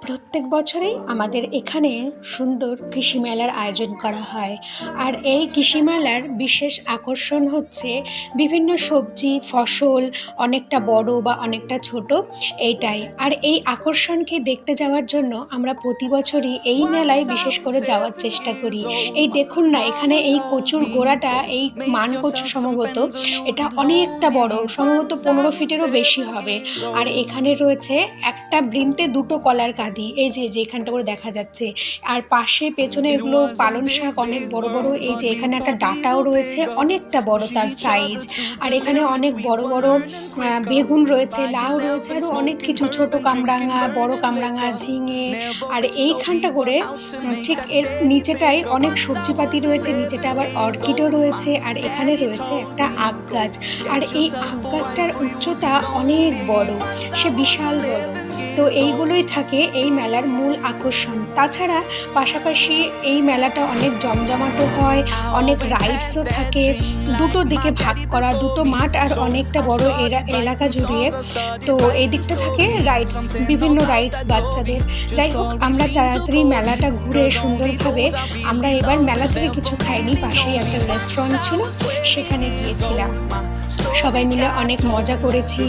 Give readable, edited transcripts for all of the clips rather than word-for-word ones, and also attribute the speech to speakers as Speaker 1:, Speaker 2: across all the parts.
Speaker 1: প্রত্যেক বছরেই আমাদের এখানে সুন্দর কৃষি মেলার আয়োজন করা হয়। আর এই কৃষি মেলার বিশেষ আকর্ষণ হচ্ছে বিভিন্ন সবজি ফসল, অনেকটা বড় বা অনেকটা ছোট, এইটাই। আর এই আকর্ষণকে দেখতে যাওয়ার জন্য আমরা প্রতি বছরই এই মেলায় বিশেষ করে যাওয়ার চেষ্টা করি। এই দেখুন না, এখানে এই কচুর গোড়াটা, এই মান কচু সম্ভবত, এটা অনেকটা বড়, সম্ভবত 15 ফিটেরও বেশি হবে। আর এখানে রয়েছে একটা বৃন্তে দুটো কলার কাঁদি, এই যে এখানটা করে দেখা যাচ্ছে। আর পাশে পেছনে এগুলো পালং শাক, অনেক বড় বড়। এই যে এখানে একটা ডাঁটাও রয়েছে, অনেকটা বড় তার সাইজ। আর এখানে অনেক বড় বড় বেগুন রয়েছে, লাউ রয়েছে, আরও অনেক কিছু, ছোট কামরাঙা, বড় কামরাঙা, ঝিঙে। আর এইখানটা করে ঠিক এর নিচেটাই অনেক সবজিপাতি রয়েছে, নিচেটা আবার অর্কিডও রয়েছে। আর এখানে রয়েছে একটা আখ গাছ। আর এই আখ গাছটার উচ্চতা অনেক বড়, সে বিশাল বড়। তো এইগুলোই থাকে এই মেলার মূল আকর্ষণ। তাছাড়া পাশাপাশি এই মেলাটা অনেক জমজমাটও হয়, অনেক রাইডসও থাকে। দুটো দিকে ভাগ করা, দুটো মাঠ আর অনেকটা বড় এলাকা জুড়িয়ে। তো এই দিকটা থাকে রাইডস, বিভিন্ন রাইডস বাচ্চাদের। যাই হোক, আমরা তাড়াতাড়ি মেলাটা ঘুরে সুন্দরভাবে আমরা এবার মেলা থেকে কিছু খাইনি, পাশেই একটা রেস্টুরেন্ট ছিল, সেখানে গিয়েছিলাম। সবাই মিলে অনেক মজা করেছি।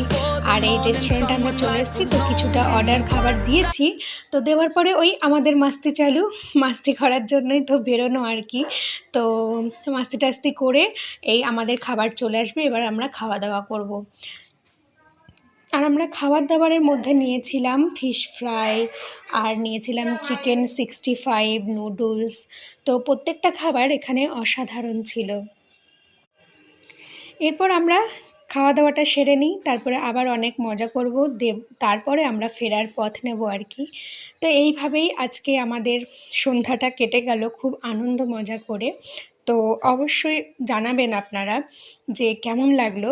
Speaker 1: আর এই রেস্টুরেন্টে আমরা চলে এসেছি, তো কিছুটা অর্ডার খাবার দিয়েছি। তো দেওয়ার পরে ওই আমাদের মাস্তি চালু, মাস্তি করার জন্যই তো বেরোনো আর কি। তো মাস্তি টাস্তি করে এই আমাদের খাবার চলে আসবে, এবার আমরা খাওয়া দাওয়া করব। আর আমরা খাবার দাবারের মধ্যে নিয়েছিলাম ফিশ ফ্রাই, আর নিয়েছিলাম চিকেন 65, নুডলস। তো প্রত্যেকটা খাবার এখানে অসাধারণ ছিল। এরপর আমরা খাওয়া দাওয়াটা সেরে নিই, তারপরে আবার অনেক মজা করব, তারপরে আমরা ফেরার পথ নেব আর কি। তো এইভাবেই আজকে আমাদের সন্ধ্যাটা কেটে গেল খুব আনন্দ মজা করে। তো অবশ্যই জানাবেন আপনারা যে কেমন লাগলো।